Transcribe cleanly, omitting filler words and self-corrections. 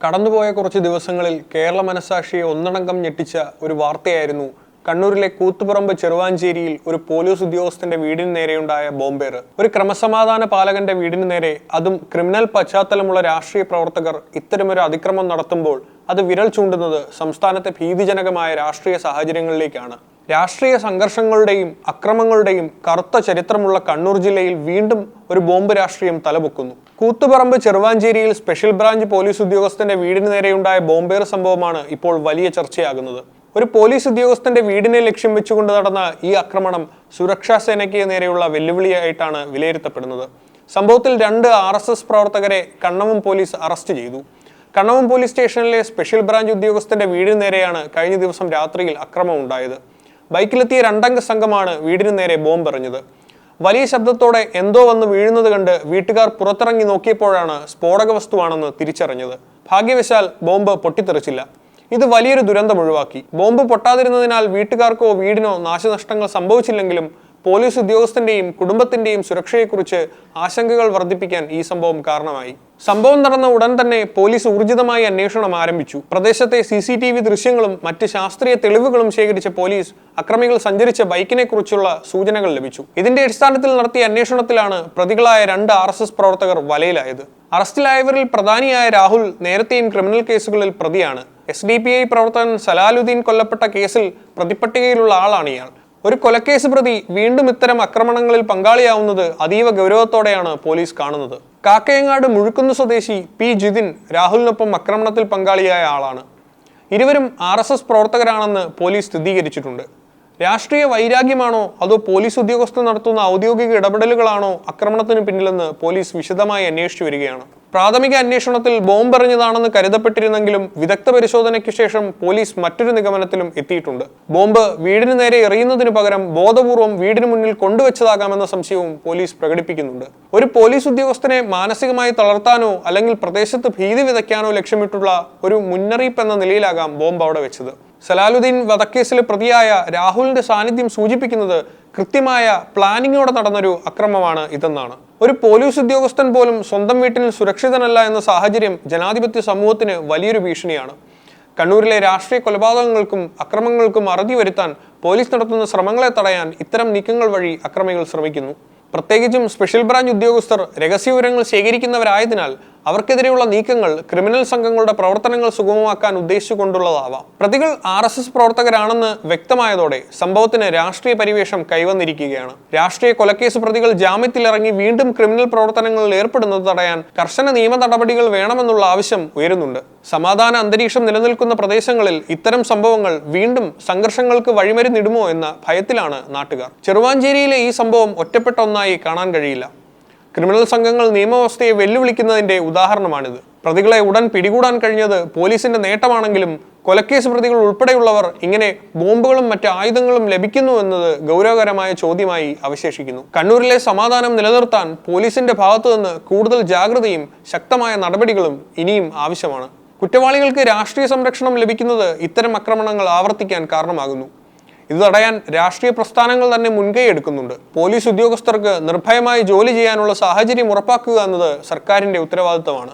കടന്നുപോയ കുറച്ച് ദിവസങ്ങളിൽ കേരള മനസാക്ഷിയെ ഒന്നടങ്കം ഞെട്ടിച്ച ഒരു വാർത്തയായിരുന്നു കണ്ണൂരിലെ കൂത്തുപറമ്പ് ചെറുവാഞ്ചേരിയിൽ ഒരു പോലീസ് ഉദ്യോഗസ്ഥന്റെ വീടിന് നേരെയുണ്ടായ ബോംബേറ്. ഒരു ക്രമസമാധാന പാലകന്റെ വീടിന് നേരെ, അതും ക്രിമിനൽ പശ്ചാത്തലമുള്ള രാഷ്ട്രീയ പ്രവർത്തകർ ഇത്തരമൊരു അതിക്രമം നടത്തുമ്പോൾ അത് വിരൽ ചൂണ്ടുന്നത് സംസ്ഥാനത്തെ ഭീതിജനകമായ രാഷ്ട്രീയ സാഹചര്യങ്ങളിലേക്കാണ്. രാഷ്ട്രീയ സംഘർഷങ്ങളുടെയും അക്രമങ്ങളുടെയും കറുത്ത ചരിത്രമുള്ള കണ്ണൂർ ജില്ലയിൽ വീണ്ടും ഒരു ബോംബ് രാഷ്ട്രീയം തലപൊക്കുന്നു. കൂത്തുപറമ്പ് ചെറുവാഞ്ചേരിയിൽ സ്പെഷ്യൽ ബ്രാഞ്ച് പോലീസ് ഉദ്യോഗസ്ഥന്റെ വീടിന് നേരെയുണ്ടായ ബോംബേറ് സംഭവമാണ് ഇപ്പോൾ വലിയ ചർച്ചയാകുന്നത്. ഒരു പോലീസ് ഉദ്യോഗസ്ഥന്റെ വീടിനെ ലക്ഷ്യം വെച്ചുകൊണ്ട് നടന്ന ഈ ആക്രമണം സുരക്ഷാ സേനയ്ക്ക് നേരെയുള്ള വെല്ലുവിളിയായിട്ടാണ് വിലയിരുത്തപ്പെടുന്നത്. സംഭവത്തിൽ 2 RSS പ്രവർത്തകരെ കണ്ണവം പോലീസ് അറസ്റ്റ് ചെയ്തു. കണ്ണവം പോലീസ് സ്റ്റേഷനിലെ സ്പെഷ്യൽ ബ്രാഞ്ച് ഉദ്യോഗസ്ഥന്റെ വീടിന് നേരെയാണ് കഴിഞ്ഞ ദിവസം രാത്രിയിൽ അക്രമം ഉണ്ടായത്. ബൈക്കിലെത്തിയ 2 അംഗ സംഘമാണ് വീടിന് നേരെ ബോംബെറിഞ്ഞത്. വലിയ ശബ്ദത്തോടെ എന്തോ വന്ന് വീഴുന്നത് കണ്ട് വീട്ടുകാർ പുറത്തിറങ്ങി നോക്കിയപ്പോഴാണ് സ്ഫോടക വസ്തുവാണെന്ന് തിരിച്ചറിഞ്ഞത്. ഭാഗ്യവശാൽ ബോംബ് പൊട്ടിത്തെറിച്ചില്ല. ഇത് വലിയൊരു ദുരന്തം ഒഴിവാക്കി. ബോംബ് പൊട്ടാതിരുന്നതിനാൽ വീട്ടുകാർക്കോ വീടിനോ നാശനഷ്ടങ്ങൾ സംഭവിച്ചില്ലെങ്കിലും പോലീസ് ഉദ്യോഗസ്ഥന്റെയും കുടുംബത്തിന്റെയും സുരക്ഷയെക്കുറിച്ച് ആശങ്കകൾ വർദ്ധിപ്പിക്കാൻ ഈ സംഭവം കാരണമായി. സംഭവം നടന്ന ഉടൻ തന്നെ പോലീസ് ഊർജിതമായി അന്വേഷണം ആരംഭിച്ചു. പ്രദേശത്തെ CCTV ദൃശ്യങ്ങളും മറ്റ് ശാസ്ത്രീയ തെളിവുകളും ശേഖരിച്ച പോലീസ് അക്രമികൾ സഞ്ചരിച്ച ബൈക്കിനെ കുറിച്ചുള്ള സൂചനകൾ ലഭിച്ചു. ഇതിന്റെ അടിസ്ഥാനത്തിൽ നടത്തിയ അന്വേഷണത്തിലാണ് പ്രതികളായ 2 RSS പ്രവർത്തകർ വലയിലായത്. അറസ്റ്റിലായവരിൽ പ്രധാനിയായ രാഹുൽ നേരത്തെയും ക്രിമിനൽ കേസുകളിൽ പ്രതിയാണ്. SDPI പ്രവർത്തകൻ സലാലുദ്ദീൻ കൊല്ലപ്പെട്ട കേസിൽ പ്രതിപ്പട്ടികയിലുള്ള ആളാണ് ഇയാൾ. ഒരു കൊലക്കേസ് പ്രതി വീണ്ടും ഇത്തരം ആക്രമണങ്ങളിൽ പങ്കാളിയാവുന്നത് അതീവ ഗൗരവത്തോടെയാണ് പോലീസ് കാണുന്നത്. കാക്കയങ്ങാട് മുഴുക്കുന്ന് സ്വദേശി P. ജിതിൻ രാഹുലിനൊപ്പം ആക്രമണത്തിൽ പങ്കാളിയായ ആളാണ്. ഇരുവരും RSS പ്രവർത്തകരാണെന്ന് പോലീസ് സ്ഥിരീകരിച്ചിട്ടുണ്ട്. രാഷ്ട്രീയ വൈരാഗ്യമാണോ അതോ പോലീസ് ഉദ്യോഗസ്ഥർ നടത്തുന്ന ഔദ്യോഗിക ഇടപെടലുകളാണോ ആക്രമണത്തിന് പിന്നിലെന്ന് പോലീസ് വിശദമായി അന്വേഷിച്ചു വരികയാണ്. പ്രാഥമിക അന്വേഷണത്തിൽ ബോംബെറിഞ്ഞതാണെന്ന് കരുതപ്പെട്ടിരുന്നെങ്കിലും വിദഗ്ധ പരിശോധനയ്ക്ക് ശേഷം പോലീസ് മറ്റൊരു നിഗമനത്തിലും എത്തിയിട്ടുണ്ട്. ബോംബ് വീടിന് നേരെ എറിയുന്നതിനു പകരം ബോധപൂർവം വീടിന് മുന്നിൽ കൊണ്ടുവച്ചതാകാമെന്ന സംശയവും പോലീസ് പ്രകടിപ്പിക്കുന്നുണ്ട്. ഒരു പോലീസ് ഉദ്യോഗസ്ഥനെ മാനസികമായി തളർത്താനോ അല്ലെങ്കിൽ പ്രദേശത്ത് ഭീതി വിതയ്ക്കാനോ ലക്ഷ്യമിട്ടുള്ള ഒരു മുന്നറിയിപ്പ് എന്ന നിലയിലാകാം ബോംബ് അവിടെ വെച്ചത്. സലാലുദ്ദീൻ വധക്കേസിലെ പ്രതിയായ രാഹുലിന്റെ സാന്നിധ്യം സൂചിപ്പിക്കുന്നത് കൃത്യമായ പ്ലാനിങ്ങോടെ നടന്നൊരു അക്രമമാണ് ഇതെന്നാണ്. ഒരു പോലീസ് ഉദ്യോഗസ്ഥൻ പോലും സ്വന്തം വീട്ടിൽ സുരക്ഷിതനല്ല എന്ന സാഹചര്യം ജനാധിപത്യ സമൂഹത്തിന് വലിയൊരു ഭീഷണിയാണ്. കണ്ണൂരിലെ രാഷ്ട്രീയ കൊലപാതകങ്ങൾക്കും അക്രമങ്ങൾക്കും അറുതി വരുത്താൻ പോലീസ് നടത്തുന്ന ശ്രമങ്ങളെ തടയാൻ ഇത്തരം നീക്കങ്ങൾ വഴി അക്രമികൾ ശ്രമിക്കുന്നു. പ്രത്യേകിച്ചും സ്പെഷ്യൽ ബ്രാഞ്ച് ഉദ്യോഗസ്ഥർ രഹസ്യവിവരങ്ങൾ ശേഖരിക്കുന്നവരായതിനാൽ അവർക്കെതിരെയുള്ള നീക്കങ്ങൾ ക്രിമിനൽ സംഘങ്ങളുടെ പ്രവർത്തനങ്ങൾ സുഗമമാക്കാൻ ഉദ്ദേശിച്ചുകൊണ്ടുള്ളതാവാം. പ്രതികൾ RSS പ്രവർത്തകരാണെന്ന് വ്യക്തമായതോടെ സംഭവത്തിന് രാഷ്ട്രീയ പരിവേഷം കൈവന്നിരിക്കുകയാണ്. രാഷ്ട്രീയ കൊലക്കേസ് പ്രതികൾ ജാമ്യത്തിലിറങ്ങി വീണ്ടും ക്രിമിനൽ പ്രവർത്തനങ്ങളിൽ ഏർപ്പെടുന്നത് തടയാൻ കർശന നിയമ നടപടികൾ വേണമെന്നുള്ള ആവശ്യം ഉയരുന്നുണ്ട്. സമാധാന അന്തരീക്ഷം നിലനിൽക്കുന്ന പ്രദേശങ്ങളിൽ ഇത്തരം സംഭവങ്ങൾ വീണ്ടും സംഘർഷങ്ങൾക്ക് വഴിമരുന്നിടുമോ എന്ന ഭയത്തിലാണ് നാട്ടുകാർ. ചെറുവാഞ്ചേരിയിലെ ഈ സംഭവം ഒറ്റപ്പെട്ട ഒന്നായി കാണാൻ കഴിയില്ല. ക്രിമിനൽ സംഘങ്ങൾ നിയമവ്യവസ്ഥയെ വെല്ലുവിളിക്കുന്നതിന്റെ ഉദാഹരണമാണിത്. പ്രതികളെ ഉടൻ പിടികൂടാൻ കഴിഞ്ഞത് പോലീസിന്റെ നേട്ടമാണെങ്കിലും കൊലക്കേസ് പ്രതികൾ ഉൾപ്പെടെയുള്ളവർ ഇങ്ങനെ ബോംബുകളും മറ്റ് ആയുധങ്ങളും ലഭിക്കുന്നു എന്നത് ഗൗരവകരമായ ചോദ്യമായി അവശേഷിക്കുന്നു. കണ്ണൂരിലെ സമാധാനം നിലനിർത്താൻ പോലീസിന്റെ ഭാഗത്തുനിന്ന് കൂടുതൽ ജാഗ്രതയും ശക്തമായ നടപടികളും ഇനിയും ആവശ്യമാണ്. കുറ്റവാളികൾക്ക് രാഷ്ട്രീയ സംരക്ഷണം ലഭിക്കുന്നത് ഇത്തരം ആക്രമണങ്ങൾ ആവർത്തിക്കാൻ കാരണമാകുന്നു. ഇത് തടയാൻ രാഷ്ട്രീയ പ്രസ്ഥാനങ്ങൾ തന്നെ മുൻകൈ എടുക്കുന്നുണ്ട്. പോലീസ് ഉദ്യോഗസ്ഥർക്ക് നിർഭയമായി ജോലി ചെയ്യാനുള്ള സാഹചര്യം ഉറപ്പാക്കുക എന്നത് സർക്കാരിന്റെ ഉത്തരവാദിത്തമാണ്.